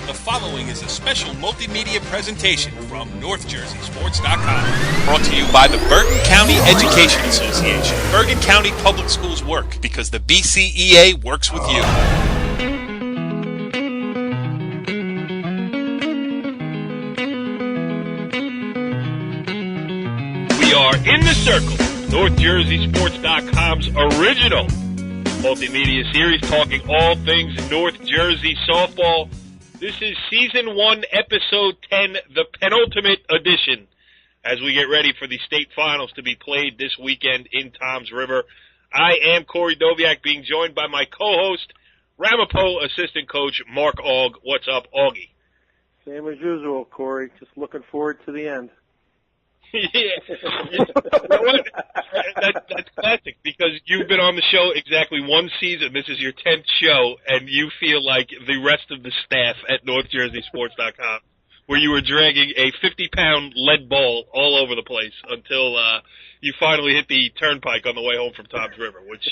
The following is a special multimedia presentation from NorthJerseySports.com. Brought to you by the Bergen County Education Association. Bergen County Public Schools work because the BCEA works with you. We are in the circle, NorthJerseySports.com's original multimedia series talking all things North Jersey softball. This is Season 1, Episode 10, the penultimate edition, as we get ready for the state finals to be played this weekend in Toms River. I am Corey Doviak, being joined by my co-host, Ramapo assistant coach Mark Aug. What's up, Augie? Same as usual, Corey. Just looking forward to the end. Yeah. You know what? That's classic, because you've been on the show exactly one season. This is your 10th show, and you feel like the rest of the staff at NorthJerseySports.com, where you were dragging a 50-pound lead ball all over the place until you finally hit the turnpike on the way home from Toms River, which,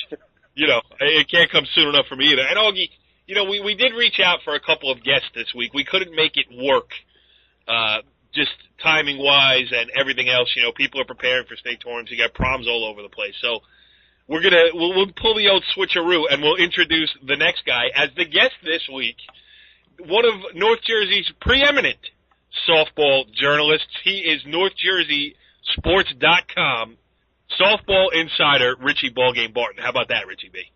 you know, it can't come soon enough for me either. And, Augie, you know, we did reach out for a couple of guests this week. We couldn't make it work. Just timing-wise and everything else, you know, people are preparing for state tournaments. You got proms all over the place. So we'll pull the old switcheroo, and we'll introduce the next guy as the guest this week, one of North Jersey's preeminent softball journalists. He is NorthJerseySports.com softball insider Richie Ballgame Barton. How about that, Richie B?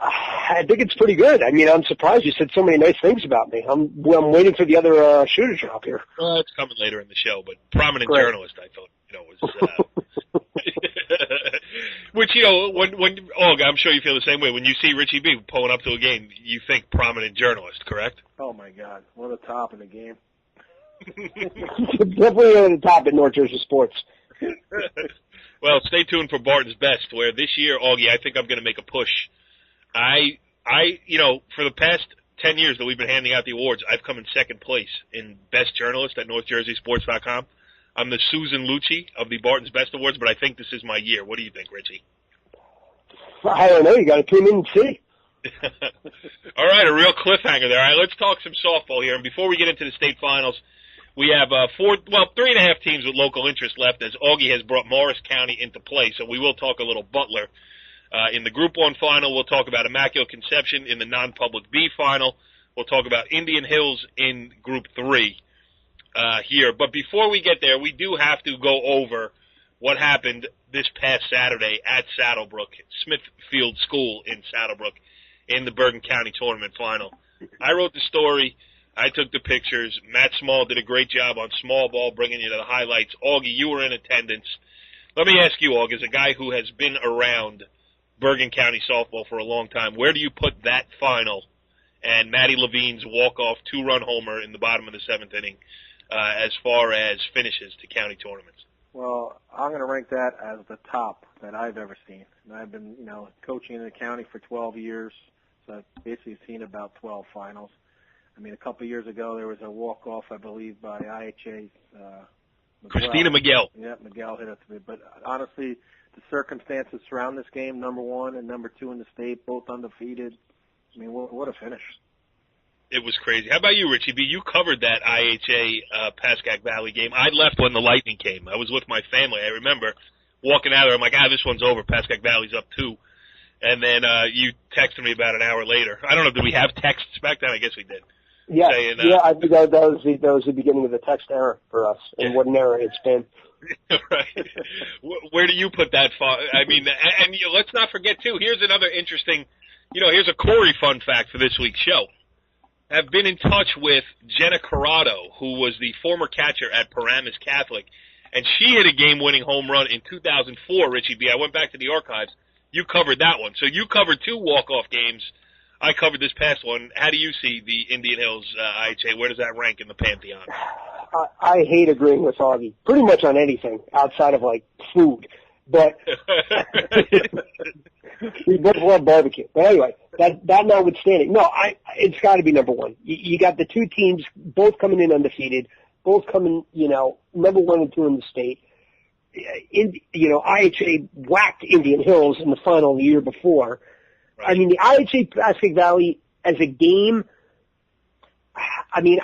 I think it's pretty good. I mean, I'm surprised you said so many nice things about me. I'm waiting for the other shoe to drop here. Well, it's coming later in the show, but prominent journalist, I thought, you know, was which, you know, when I'm sure you feel the same way. When you see Richie B pulling up to a game, you think prominent journalist, correct? Oh my God, what a top in the game! Definitely on the top in North Jersey sports. Well, stay tuned for Barton's Best, where this year, Augie, I think I'm going to make a push. You know, for the past 10 years that we've been handing out the awards, I've come in second place in Best Journalist at NorthJerseySports.com. I'm the Susan Lucci of the Barton's Best Awards, but I think this is my year. What do you think, Richie? I don't know. You got to tune in and see. All right, a real cliffhanger there. All right, let's talk some softball here. And before we get into the state finals, we have 3.5 teams with local interest left, as Augie has brought Morris County into play. So we will talk a little Butler. In the Group 1 final, we'll talk about Immaculate Conception. In the non-public B final, we'll talk about Indian Hills in Group 3 here. But before we get there, we do have to go over what happened this past Saturday at Saddlebrook, Smithfield School in Saddlebrook, in the Bergen County Tournament final. I wrote the story. I took the pictures. Matt Small did a great job on small ball, bringing you to the highlights. Augie, you were in attendance. Let me ask you, Augie, as a guy who has been around Bergen County softball for a long time, where do you put that final and Maddie Levine's walk-off 2-run homer in the bottom of the 7th inning as far as finishes to county tournaments? Well, I'm going to rank that as the top that I've ever seen. And I've been, you know, coaching in the county for 12 years, so I've basically seen about 12 finals. I mean, a couple of years ago there was a walk-off, I believe, by IHA. Christina Miguel. Yeah, Miguel hit it to me. But honestly, the circumstances surround this game, number 1 and number 2 in the state, both undefeated. I mean, what a finish. It was crazy. How about you, Richie B? You covered that IHA Pascack Valley game. I left when the Lightning came. I was with my family. I remember walking out there. I'm like, this one's over. Pascack Valley's up 2. And then you texted me about an hour later. I don't know, did we have texts back then? I guess we did. Yeah, saying, I think that was the beginning of the text era for us, and what an era it's been. Right. Where do you put that? I mean, and let's not forget, too, here's another interesting, here's a Corey fun fact for this week's show. I've been in touch with Jenna Corrado, who was the former catcher at Paramus Catholic, and she hit a game-winning home run in 2004, Richie B. I went back to the archives. You covered that one. So you covered 2 walk-off games. I covered this past one. How do you see the Indian Hills IHA? Where does that rank in the pantheon? I hate agreeing with Augie pretty much on anything outside of, like, food. But we both love barbecue. But anyway, that notwithstanding, no, it's got to be number 1. You got the 2 teams both coming in undefeated, both coming, number 1 and 2 in the state. IHA whacked Indian Hills in the final the year before. Right. I mean, the IHA Pascack Valley as a game, I mean,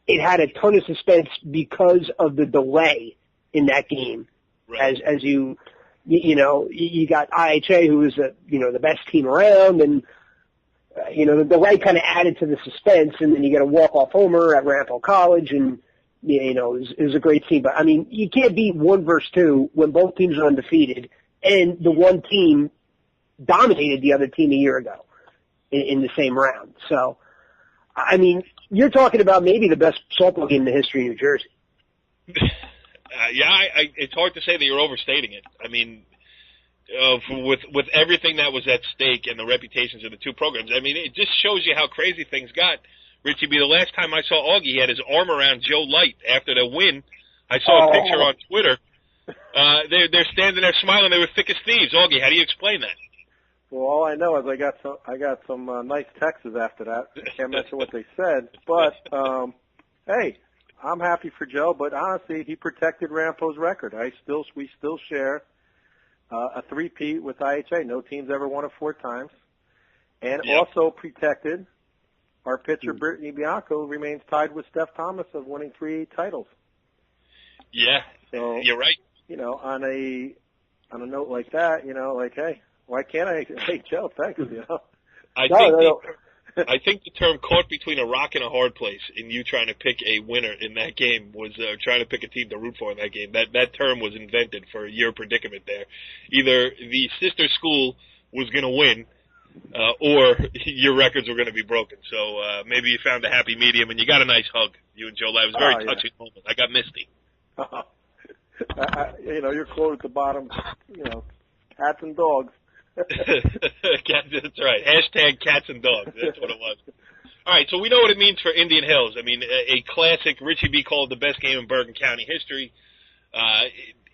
it had a ton of suspense because of the delay in that game. Right. As you got IHA, who was the best team around, and the delay kind of added to the suspense, and then you get a walk-off homer at Randolph College, and it was a great team. But I mean, you can't beat 1 versus 2 when both teams are undefeated, and the one team dominated the other team a year ago in the same round. So, I mean, you're talking about maybe the best softball game in the history of New Jersey. It's hard to say that you're overstating it. I mean, with everything that was at stake and the reputations of the two programs, I mean, it just shows you how crazy things got. Richie B, the last time I saw Augie, he had his arm around Joe Light after the win. I saw a picture on Twitter. They're standing there smiling. They were thick as thieves. Augie, how do you explain that? Well, all I know is I got some nice texts after that. I can't mention what they said, but hey, I'm happy for Joe. But honestly, he protected Rampo's record. We still share a three-peat with IHA. No team's ever won it 4 times, and also protected our pitcher Brittany Bianco remains tied with Steph Thomas of winning 3 titles. Yeah, so you're right. On a note like that, like, hey, why can't I? Hey, Joe, thanks. I think the term "caught between a rock and a hard place" in you trying to pick a winner in that game was trying to pick a team to root for in that game. That term was invented for your predicament there. Either the sister school was going to win, or your records were going to be broken. So maybe you found a happy medium, and you got a nice hug, you and Joe. It was a very touching moment. I got misty. You're quote at the bottom, cats and dogs. That's right. Hashtag cats and dogs. That's what it was. All right, so we know what it means for Indian Hills. I mean, a classic. Richie B called the best game in Bergen County history.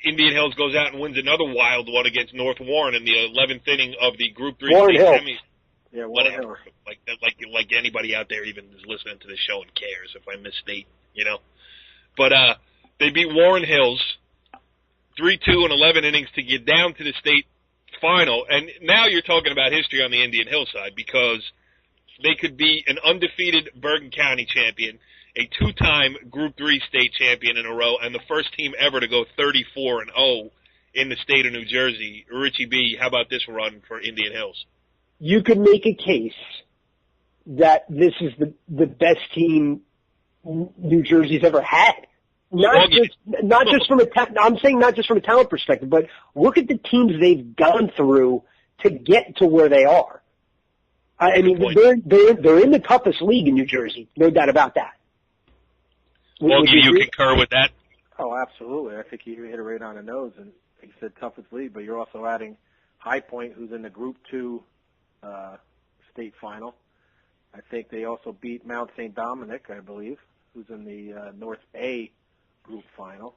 Indian Hills goes out and wins another wild one against North Warren in the 11th inning of the Group 3 state semis. Yeah, whatever. Like anybody out there even is listening to this show and cares if I misstate, But they beat Warren Hills 3-2 in 11 innings to get down to the state final. And now you're talking about history on the Indian Hill side, because they could be an undefeated Bergen County champion, a 2-time Group 3 state champion in a row, and the first team ever to go 34-0 in the state of New Jersey. Richie B, how about this run for Indian Hills? You could make a case that this is the best team New Jersey's ever had. Not just from a talent perspective, but look at the teams they've gone through to get to where they are. I mean, they're in the toughest league in New Jersey, no doubt about that. Well, you concur with that? Oh, absolutely. I think you hit it right on the nose, and you said toughest league, but you're also adding High Point, who's in the Group 2 state final. I think they also beat Mount St. Dominic, I believe, who's in the North A Group final.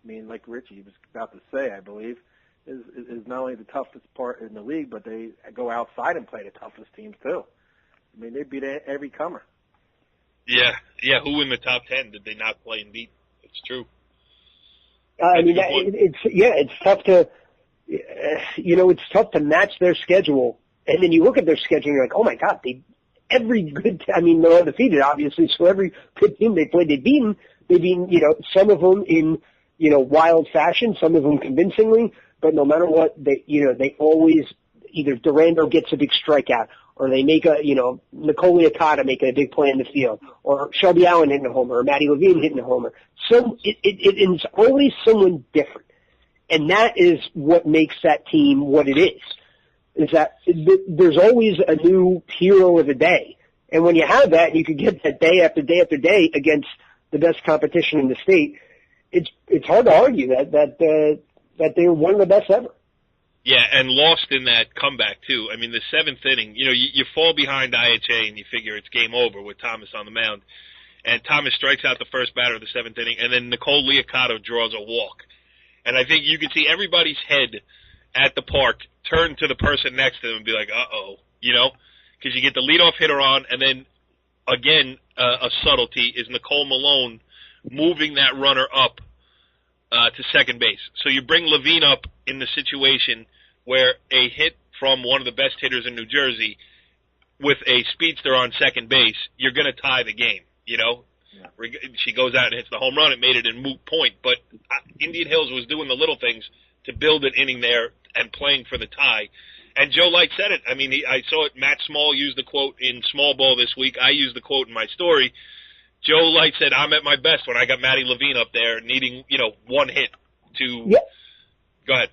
I mean, like Richie was about to say, I believe, is not only the toughest part in the league, but they go outside and play the toughest teams too. I mean, they beat every comer. Yeah. Who in the top 10 did they not play and beat? It's true. I mean, it's tough to, it's tough to match their schedule, and then you look at their schedule and you're like, oh my God, they're undefeated, obviously, so every good team they played, they beat them. They beat, some of them in, wild fashion, some of them convincingly, but no matter what, they always, either Durando gets a big strikeout, or they make Nicole Liacata making a big play in the field, or Shelby Allen hitting a homer, or Maddie Levine hitting a homer. So it's always someone different. And that is what makes that team what it is that there's always a new hero of the day. And when you have that, you can get that day after day after day against the best competition in the state. It's hard to argue that they're one of the best ever. Yeah, and lost in that comeback too. I mean, the 7th inning, you fall behind IHA and you figure it's game over with Thomas on the mound, and Thomas strikes out the first batter of the 7th inning, and then Nicole Liacata draws a walk, and I think you could see everybody's head at the park turn to the person next to them and be like, uh-oh, because you get the leadoff hitter on, and then again, a subtlety is Nicole Malone moving that runner up to second base. So you bring Levine up in the situation where a hit from one of the best hitters in New Jersey with a speedster on second base, you're going to tie the game. you know. Yeah. She goes out and hits the home run. It made it a moot point. But Indian Hills was doing the little things to build an inning there and playing for the tie. And Joe Light said it. I mean, I saw it. Matt Small used the quote in Small Ball this week. I used the quote in my story. Joe Light said, I'm at my best when I got Maddie Levine up there needing, one hit to Go ahead.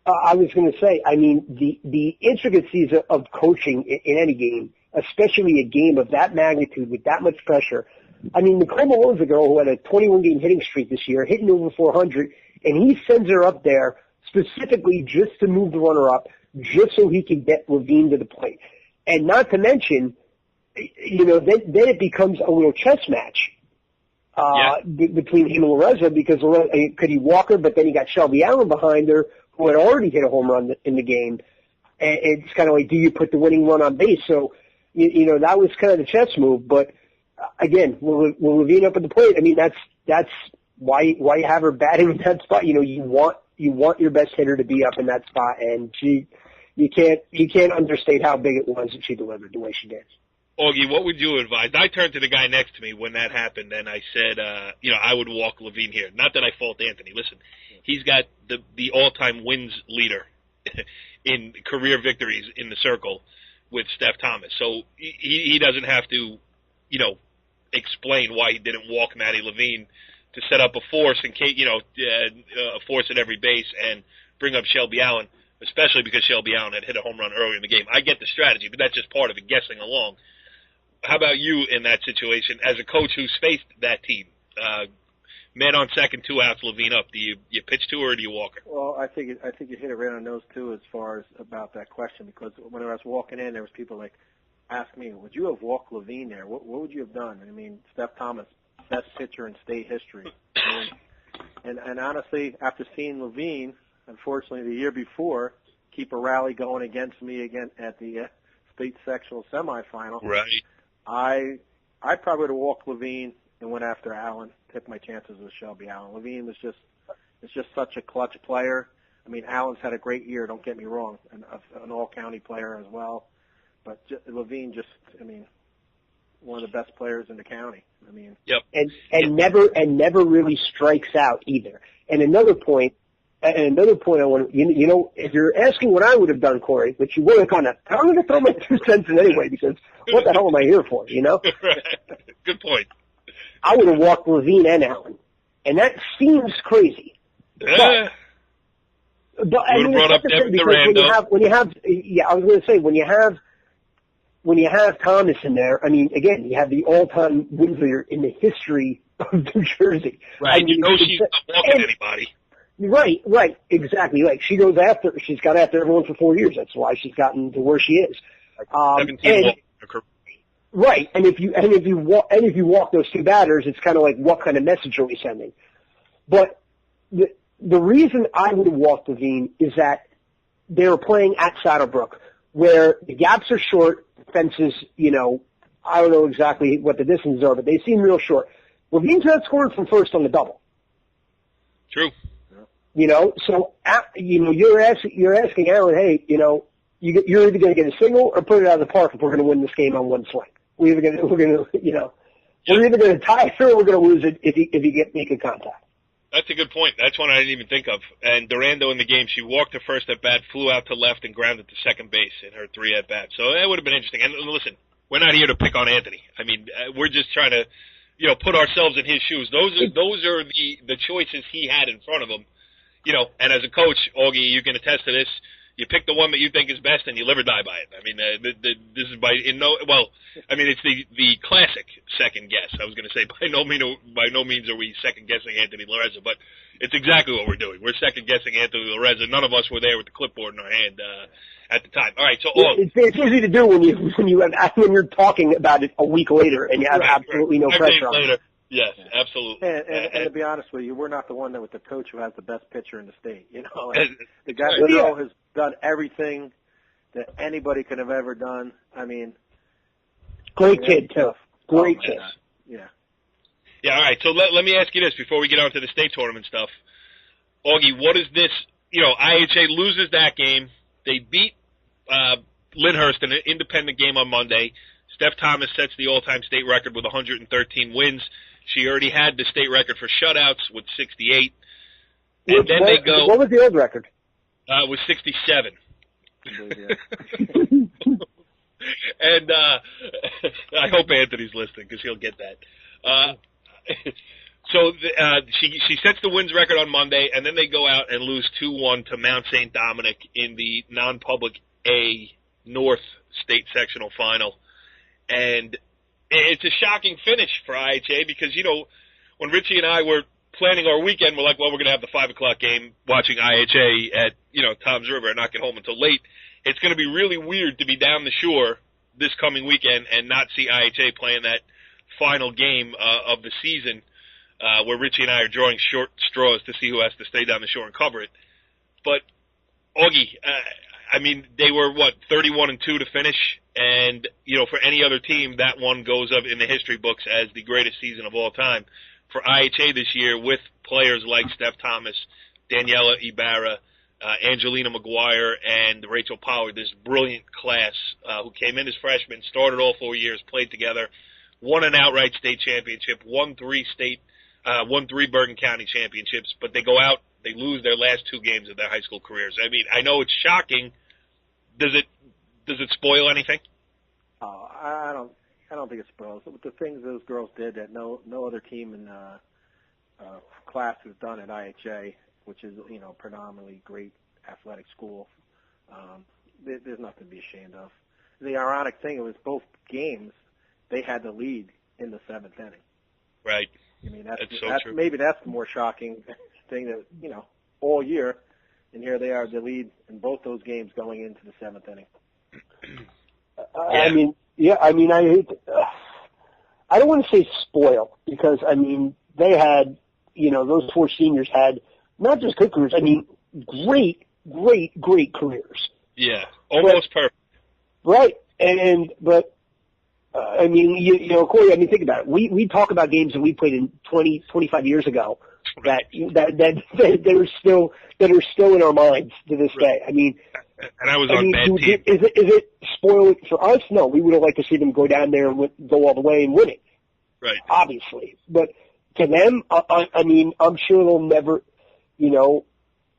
I was going to say, I mean, the intricacies of coaching in any game, especially a game of that magnitude with that much pressure. I mean, Nicole Malone's a girl who had a 21-game hitting streak this year, hitting over 400, and he sends her up there specifically just to move the runner up, just so he can get Levine to the plate. And not to mention, then it becomes a little chess match between him and Loreza, because could he walk her, but then he got Shelby Allen behind her, who had already hit a home run in the game. And it's kind of like, do you put the winning run on base? So, that was kind of the chess move. But again, will Levine up at the plate? I mean, that's why you have her batting in that spot. You want your best hitter to be up in that spot, and you can't understate how big it was that she delivered the way she did. Augie, what would you advise? I turned to the guy next to me when that happened, and I said, I would walk Levine here. Not that I fault Anthony. Listen, he's got the all-time wins leader in career victories in the circle with Steph Thomas. So he doesn't have to, explain why he didn't walk Maddie Levine to set up a force in case, a force at every base and bring up Shelby Allen, especially because Shelby Allen had hit a home run earlier in the game. I get the strategy, but that's just part of it, guessing along. How about you in that situation as a coach who's faced that team? Man on second, 2 outs, Levine up. Do you pitch to her or do you walk her? Well, I think you hit it right on the nose too, as far as about that question, because when I was walking in, there was people like ask me, would you have walked Levine there? What would you have done? I mean, Steph Thomas, best pitcher in state history. And honestly, after seeing Levine, unfortunately, the year before, keep a rally going against me again at the state sectional semifinal. Right. I probably would have walked Levine and went after Allen, took my chances with Shelby Allen. Levine was just such a clutch player. I mean, Allen's had a great year, don't get me wrong, an all-county player as well. But Levine one of the best players in the county. I mean, yep. And never really strikes out either. And another point I want to, if you're asking what I would have done, Corey, which you would have kind of, I'm going to throw my 2 cents in anyway, because what the hell am I here for, Good point. I would have walked Levine and Allen. And that seems crazy. Yeah. But I mean, brought up when you have, I was going to say, when you have Thomas in there, I mean, again, you have the all-time wins leader in the history of New Jersey. Right, I mean, she's not walking anybody. Right, exactly. Like she's got after everyone for 4 years. That's why she's gotten to where she is. 17 right, and if you walk those 2 batters, it's kind of like, what kind of message are we sending? But the reason I would have walked Levine is that they were playing at Saddlebrook, where the gaps are short, fences, I don't know exactly what the distances are, but they seem real short. Levine's not scoring from first on the double. True. So you're asking Allen, hey, you're either going to get a single or put it out of the park if we're going to win this game on one swing. We're either going to tie it or we're going to lose it if you make a contact. That's a good point. That's one I didn't even think of. And Durando in the game, she walked to first at bat, flew out to left, and grounded to second base in her 3 at bats. So that would have been interesting. And listen, we're not here to pick on Anthony. I mean, we're just trying to, put ourselves in his shoes. Those are the choices he had in front of him. And as a coach, Augie, you can attest to this. You pick the one that you think is best, and you live or die by it. I mean, this is it's the classic second guess. I was going to say by no means are we second guessing Anthony Loreza, but it's exactly what we're doing. We're second guessing Anthony Loreza. None of us were there with the clipboard in our hand at the time. All right, so it's easy to do when you're talking about it a week later and you have absolutely no pressure on it. Yes, absolutely. And to be honest with you, we're not the one with the coach who has the best pitcher in the state. The guy has done everything that anybody could have ever done. I mean, great kid too. Great kid. Yeah. Yeah. All right. So let me ask you this before we get on to the state tournament stuff, Augie. What is this? IHA loses that game. They beat Lyndhurst in an independent game on Monday. Steph Thomas sets the all-time state record with 113 wins. She already had the state record for shutouts with 68. And then they go. What was the old record? It was 67. And I hope Anthony's listening because he'll get that. So she sets the wins record on Monday, and then they go out and lose 2-1 to Mount St. Dominic in the non-public A North State Sectional Final. And it's a shocking finish for IHA because, you know, when Richie and I were planning our weekend, we're like, well, we're going to have the 5 o'clock game watching IHA at, you know, Tom's River and not get home until late. It's going to be really weird to be down the shore this coming weekend and not see IHA playing that final game of the season where Richie and I are drawing short straws to see who has to stay down the shore and cover it. But, Augie, I mean, they were, 31-2 to finish? And, you know, for any other team, that one goes up in the history books as the greatest season of all time. For IHA this year, with players like Steph Thomas, Daniela Ibarra, Angelina McGuire, and Rachel Pollard, this brilliant class who came in as freshmen, started all 4 years, played together, won an outright state championship, won three Bergen County championships, but they go out, they lose their last 2 games of their high school careers. I mean, I know it's shocking. Does it spoil anything? I don't think it spoils. The things those girls did that no other team in class has done at IHA, which is, you know, predominantly great athletic school. There's nothing to be ashamed of. The ironic thing, it was both games they had the lead in the 7th inning. Right. I mean, that's true. Maybe that's the more shocking thing that, you know, all year, and here they are, the lead in both those games going into the 7th inning. I hate. I don't want to say spoil because I mean they had, you know, those 4 seniors had not just good careers. I mean, great careers. Yeah, almost perfect. Right, but I mean, you know, Corey. I mean, think about it. We talk about games that we played in 25 years ago that are still in our minds to this day. I mean. And I was on bad team. Is it spoiling for us? No, we would have liked to see them go down there and go all the way and win it. Right. Obviously. But to them, I mean, I'm sure they'll never, you know,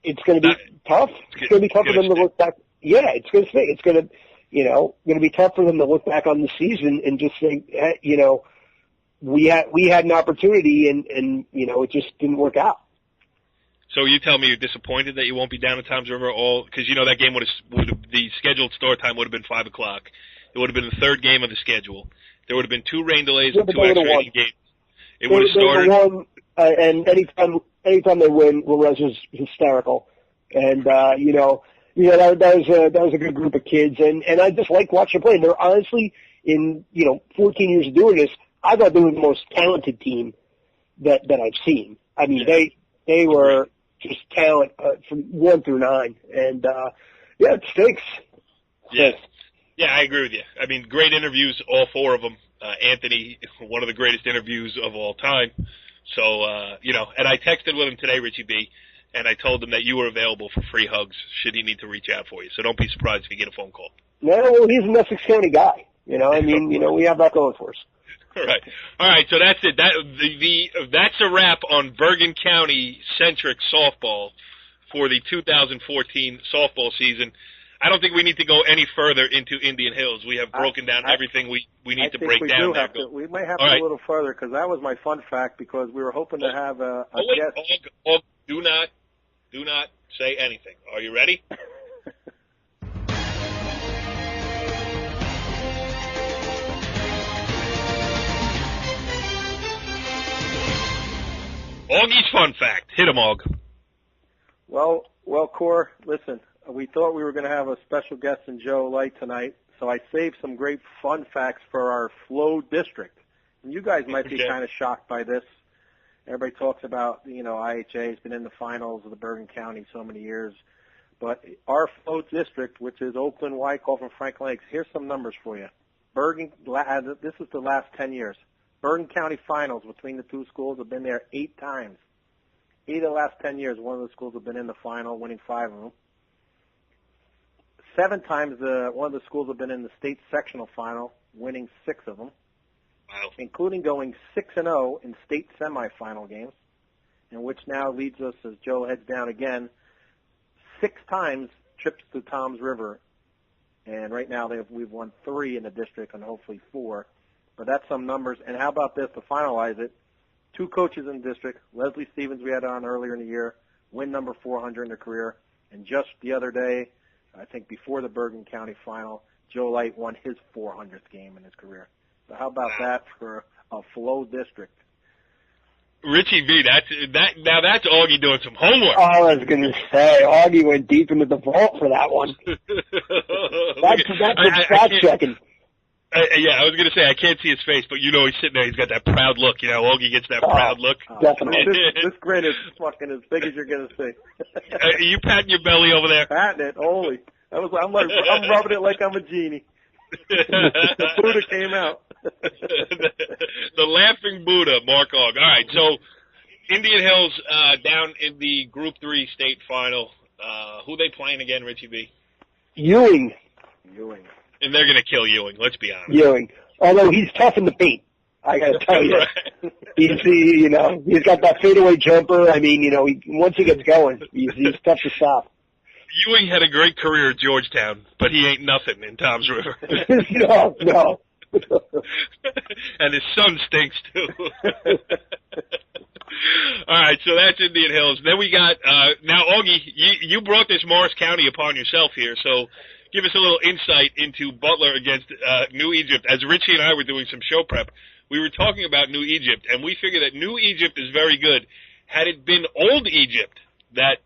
it's going to be tough. It's going to be tough for them to look back. Yeah, it's going to stay. It's going to, you know, going to be tough for them to look back on the season and just say, you know, we had an opportunity and, you know, it just didn't work out. So you tell me you're disappointed that you won't be down at Tom's River because you know that game would have the scheduled start time would have been 5 o'clock. It would have been the 3rd game of the schedule. There would have been 2 rain delays and 2 extra inning games. It would have started. And anytime they win, Lorez was hysterical, and that was a good group of kids, and I just like watching them play. And they're honestly, in 14 years of doing this, I thought they were the most talented team that I've seen. I mean, they were just talent from 1 through 9, and it stinks. Yeah, I agree with you. I mean, great interviews, all 4 of them. Anthony, one of the greatest interviews of all time. So, and I texted with him today, Richie B, and I told him that you were available for free hugs should he need to reach out for you. So don't be surprised if you get a phone call. No, well, he's an Essex County guy. You know, I mean, we have that going for us. All right. So that's it. That's a wrap on Bergen County centric softball for the 2014 softball season. I don't think we need to go any further into Indian Hills. We have broken down everything we need to break down. We may have to go a little further because that was my fun fact because we were hoping to have a guest. Do not say anything. Are you ready? Augie's fun fact. Hit him, Aug. Well, Cor, listen, we thought we were going to have a special guest in Joe Light tonight, so I saved some great fun facts for our Flow District. And you guys might be kind of shocked by this. Everybody talks about, IHA has been in the finals of the Bergen County so many years. But our Flow District, which is Oakland, Wyckoff, and Franklin Lakes, here's some numbers for you. This is the last 10 years. Bergen County finals between the 2 schools have been there 8 times. 8 of the last 10 years, one of the schools have been in the final, winning 5 of them. 7 times one of the schools have been in the state sectional final, winning 6 of them, wow, including going 6-0 in state semifinal games, and which now leads us, as Joe heads down again, 6 times trips to Toms River. And right now we've won 3 in the district and hopefully 4. But that's some numbers. And how about this, to finalize it, 2 coaches in the district, Leslie Stevens we had on earlier in the year, win number 400 in her career. And just the other day, I think before the Bergen County final, Joe Light won his 400th game in his career. So how about that for a flow district? Richie B, now that's Augie doing some homework. I was going to say, Augie went deep into the vault for that one. That's fact checking. Yeah, I was going to say, I can't see his face, but you know he's sitting there, he's got that proud look. You know, Augie gets that proud look. Definitely. This grin is fucking as big as you're going to see. Are you patting your belly over there? Patting it, holy. I'm rubbing it like I'm a genie. The Buddha came out. The laughing Buddha, Mark Ogg. All right, so Indian Hills down in the Group 3 state final. Who they playing again, Richie B? Ewing. And they're going to kill Ewing, let's be honest. Ewing. Although he's tough in the paint, I got to tell you. Right. He's got that fadeaway jumper. I mean, once he gets going, he's tough to stop. Ewing had a great career at Georgetown, but he ain't nothing in Toms River. No. And his son stinks, too. All right, so that's Indian Hills. Then we got, now, Augie, you brought this Morris County upon yourself here, so give us a little insight into Butler against New Egypt. As Richie and I were doing some show prep, we were talking about New Egypt, and we figure that New Egypt is very good. Had it been Old Egypt that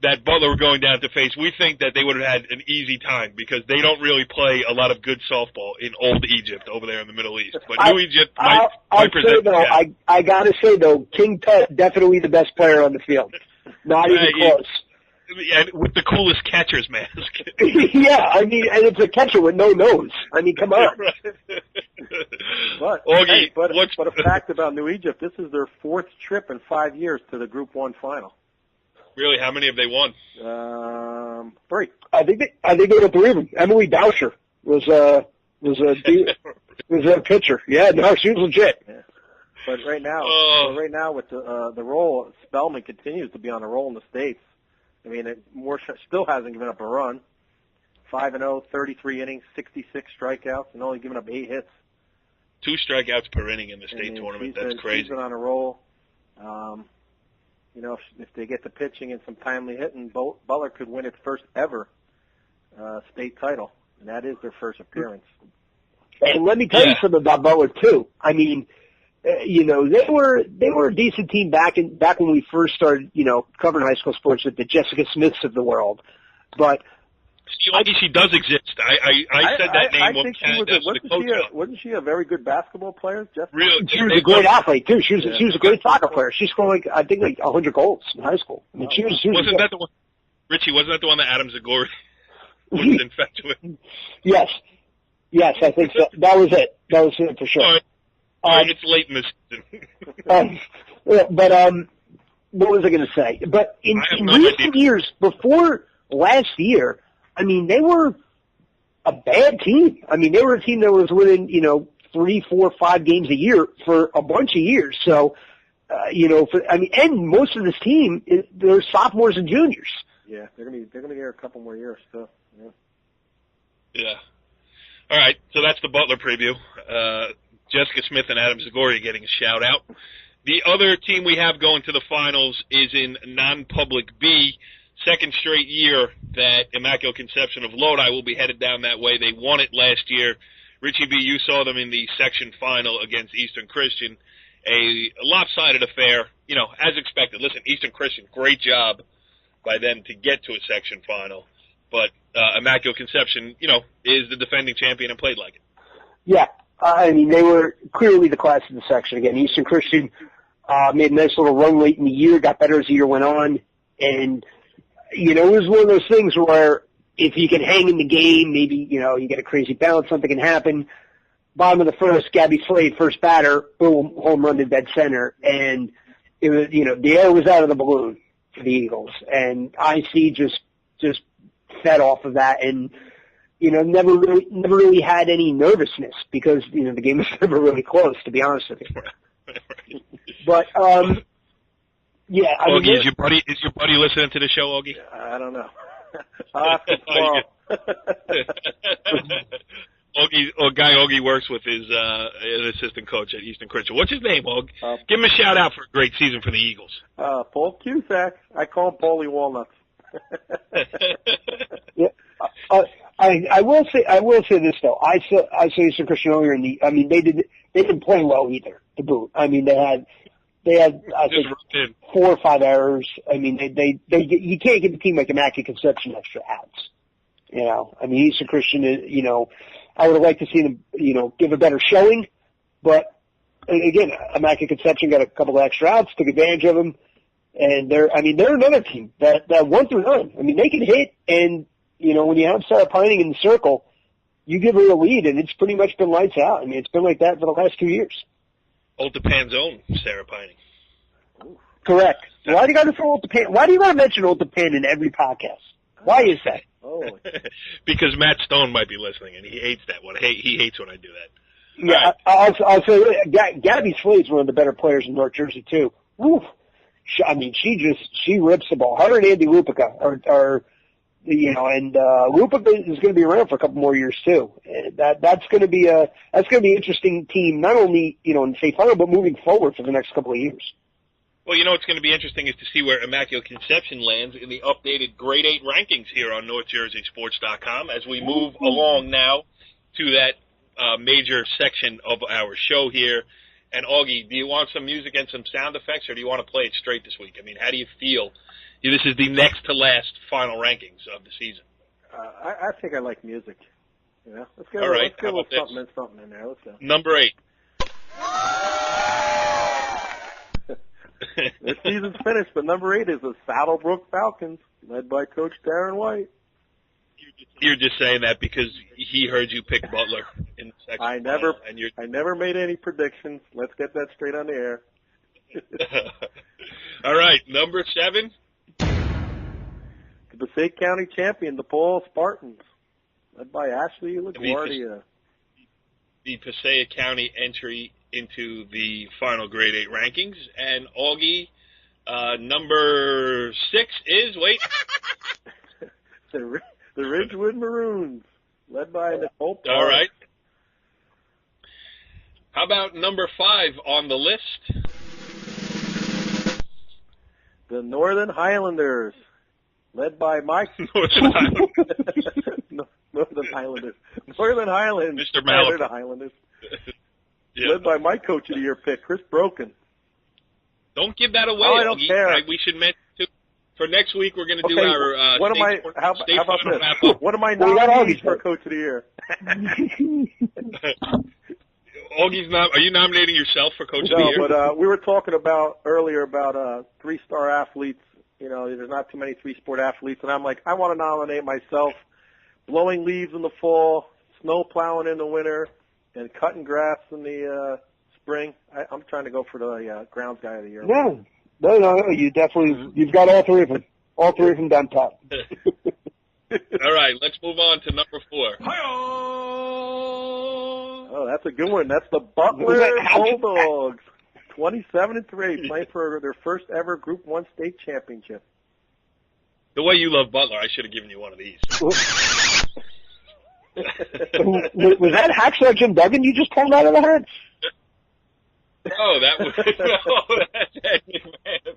that Butler were going down to face, we think that they would have had an easy time because they don't really play a lot of good softball in Old Egypt over there in the Middle East. But New Egypt might present. I gotta say though, King Tut definitely the best player on the field. Not even close. And with the coolest catcher's mask. Yeah, I mean, and it's a catcher with no nose. I mean, come on. But Augie, but a fact about New Egypt, this is their 4th trip in 5 years to the Group 1 final. Really, how many have they won? 3. I think they were 3 of them. Emily Boucher was a pitcher. Yeah, no, she was legit. Yeah. But right now with the role, Spellman continues to be on a roll in the States. I mean, still hasn't given up a run. 5-0, 33 innings, 66 strikeouts, and only given up 8 hits. 2 strikeouts per inning in the state tournament. That's crazy. She's been on a roll. If they get the pitching and some timely hitting, Butler could win its first ever state title, and that is their first appearance. And let me tell you something about Butler too. I mean, they were a decent team back when we first started, covering high school sports with the Jessica Smiths of the world. But she does exist. I said that name one time. Wasn't she a very good basketball player? Really? She was a great athlete too. She was a great soccer player. She scored I think 100 goals in high school. I mean, wasn't that the one? Richie, wasn't that the one that Adam Zagori was infatuated with? Yes, I think so. That was it for sure. All right, it's late in the season. What was I going to say? But in recent years, before last year, I mean, they were a bad team. I mean, they were a team that was winning, 3, 4, 5 games a year for a bunch of years. So, and most of this team, they're sophomores and juniors. Yeah, they're gonna be here a couple more years. So, yeah. All right, so that's the Butler preview. Jessica Smith and Adam Zagori getting a shout out. The other team we have going to the finals is in non-public B. Second straight year that Immaculate Conception of Lodi will be headed down that way. They won it last year. Richie B, you saw them in the section final against Eastern Christian. A lopsided affair, as expected. Listen, Eastern Christian, great job by them to get to a section final. But Immaculate Conception, is the defending champion and played like it. Yeah. I mean, they were clearly the class of the section. Again, Eastern Christian made a nice little run late in the year, got better as the year went on. And, it was one of those things where if you can hang in the game, maybe, you get a crazy bounce, something can happen. Bottom of the first, Gabby Slade, first batter, boom, home run to dead center. And it was, the air was out of the balloon for the Eagles. And IC just fed off of that. And, never really had any nervousness because, the game was never really close, to be honest with you. But, yeah. Augie, is your buddy listening to the show, Augie? I don't know. I'll ask him tomorrow. Augie works with his an assistant coach at Eastern Christian. What's his name, Augie? Give him a shout out for a great season for the Eagles. Paul Cusack. I call him Paulie Walnuts. Yeah. I will say this though. I saw Eastern Christian earlier they didn't play well either, to boot. They had I think 4 or 5 errors. They you can't give a team like Immaculate Conception extra outs. Eastern Christian is, I would have liked to see them, give a better showing, but again, Immaculate Conception got a couple of extra outs, took advantage of them, and they're another team that 1 through 9. They can hit, and when you have Sarah Pining in the circle, you give her a lead, and it's pretty much been lights out. It's been like that for the last 2 years. Old Japan's own Sarah Pining. Correct. Why do you got to throw Old Japan? Why do you got to mention Old Japan in every podcast? Why is that? Oh. Because Matt Stone might be listening, and he hates that one. He hates when I do that. Yeah, right. I'll say Gabby Slade's one of the better players in North Jersey too. Woof. She rips the ball. Her and Andy Lupica are and Lupica is going to be around for a couple more years too. That's going to be an interesting team, not only in the state final, but moving forward for the next couple of years. Well, what's going to be interesting is to see where Immaculate Conception lands in the updated Grade 8 rankings here on NorthJerseySports.com as we move along now to that major section of our show here. And, Augie, do you want some music and some sound effects, or do you want to play it straight this week? How do you feel? This is the next to last final rankings of the season. I think I like music. Let's go. All right. Let's go with something in there. Let's go. Number 8. This season's finished, but number 8 is the Saddlebrook Falcons, led by Coach Darren White. You're just saying that because he heard you pick Butler in the second final. I never made any predictions. Let's get that straight on the air. All right, number 7. The Passaic County champion, the Paul Spartans, led by Ashley LaGuardia. The Passaic County entry into the final Grade 8 rankings. And Augie, number 6 is, the Ridgewood Maroons, led by Nicole Park. All right. How about number 5 on the list? The Northern Highlanders, led by Mike. Northern Highlanders. Northern Highlands. Mr. Malibu. The Highlanders. Yeah. Led by my Coach of the Year pick, Chris Broken. Don't give that away. Oh, I don't care. We should mention for next week. We're going to do our how about this? What am I nominating for Coach of the Year? Augie's are you nominating yourself for Coach of the Year? No, but we were talking earlier about 3-star athletes. There's not too many 3-sport athletes, and I'm like, I want to nominate myself. Blowing leaves in the fall, snow plowing in the winter, and cutting grass in the spring. I'm trying to go for the grounds guy of the year. No. You definitely, you've got all three of them. All three of them done top. All right, let's move on to number 4. Oh, that's a good one. That's the Butler Bulldogs. 27-3, playing for their first ever Group 1 state championship. The way you love Butler, I should have given you one of these. Was that Hacksaw Jim Duggan you just pulled out of the hat? No, that was that's man.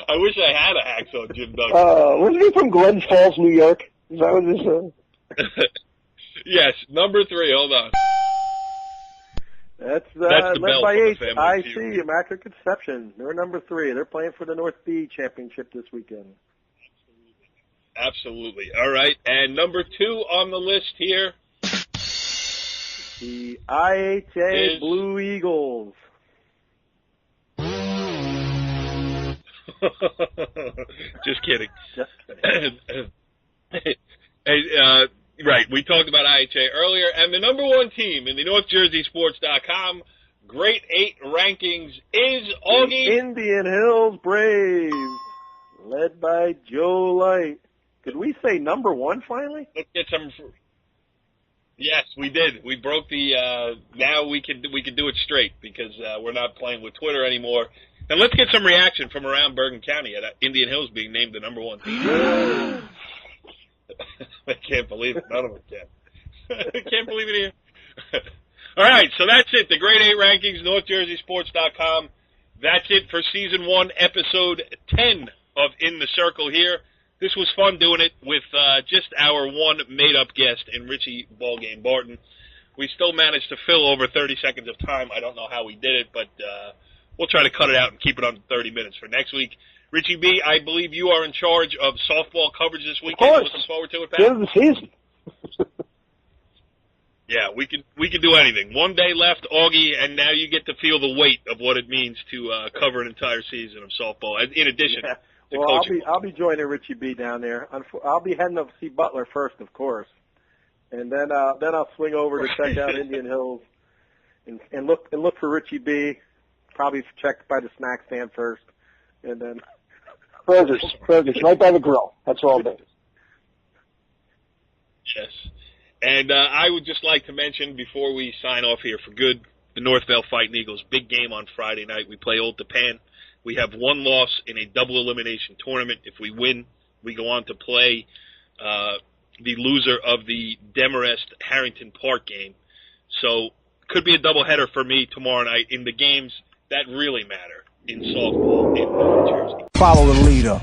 I wish I had a Hacksaw Jim Duggan. Wasn't he from Glens Falls, New York? Is that what this? Yes, number 3. Hold on. That's the led by IC, Immaculate Conception. They're number 3. They're playing for the North B championship this weekend. Absolutely. All right. And number 2 on the list here. The IHA Blue Eagles. Just kidding. Just kidding. Hey, right. We talked about IHA earlier. And the number 1 team in the NorthJerseySports.com Grade 8 rankings is Augie. The Indian Hills Braves, led by Joe Light. Could we say number 1 finally? Let's get some. Yes, we did. We broke the. Now we can do it straight because we're not playing with Twitter anymore. And let's get some reaction from around Bergen County at Indian Hills being named the number 1 team. I can't believe it. None of them can. I can't believe it either. All right, so that's it. The Grade A rankings, NorthJerseySports.com. That's it for Season 1, Episode 10 of In the Circle here. This was fun doing it with just our one made-up guest in Richie Ballgame Barton. We still managed to fill over 30 seconds of time. I don't know how we did it, but we'll try to cut it out and keep it under 30 minutes for next week. Richie B., I believe you are in charge of softball coverage this weekend. Of course. Looking forward to it, End pal? of the season. Yeah, we can do anything. One day left, Augie, and now you get to feel the weight of what it means to cover an entire season of softball, in addition to well, coaching. I'll be joining Richie B down there. I'll be heading up to see Butler first, of course, and then I'll swing over to check out Indian Hills and look for Richie B. Probably check by the snack stand first, and then Burgers, right by the grill. That's all it is. Yes. And I would just like to mention, before we sign off here for good, the Northvale Fighting Eagles, big game on Friday night. We play Old Japan. We have one loss in a double elimination tournament. If we win, we go on to play the loser of the Demarest Harrington Park game. So could be a doubleheader for me tomorrow night in the games that really matter in softball in New Jersey. Follow the leader.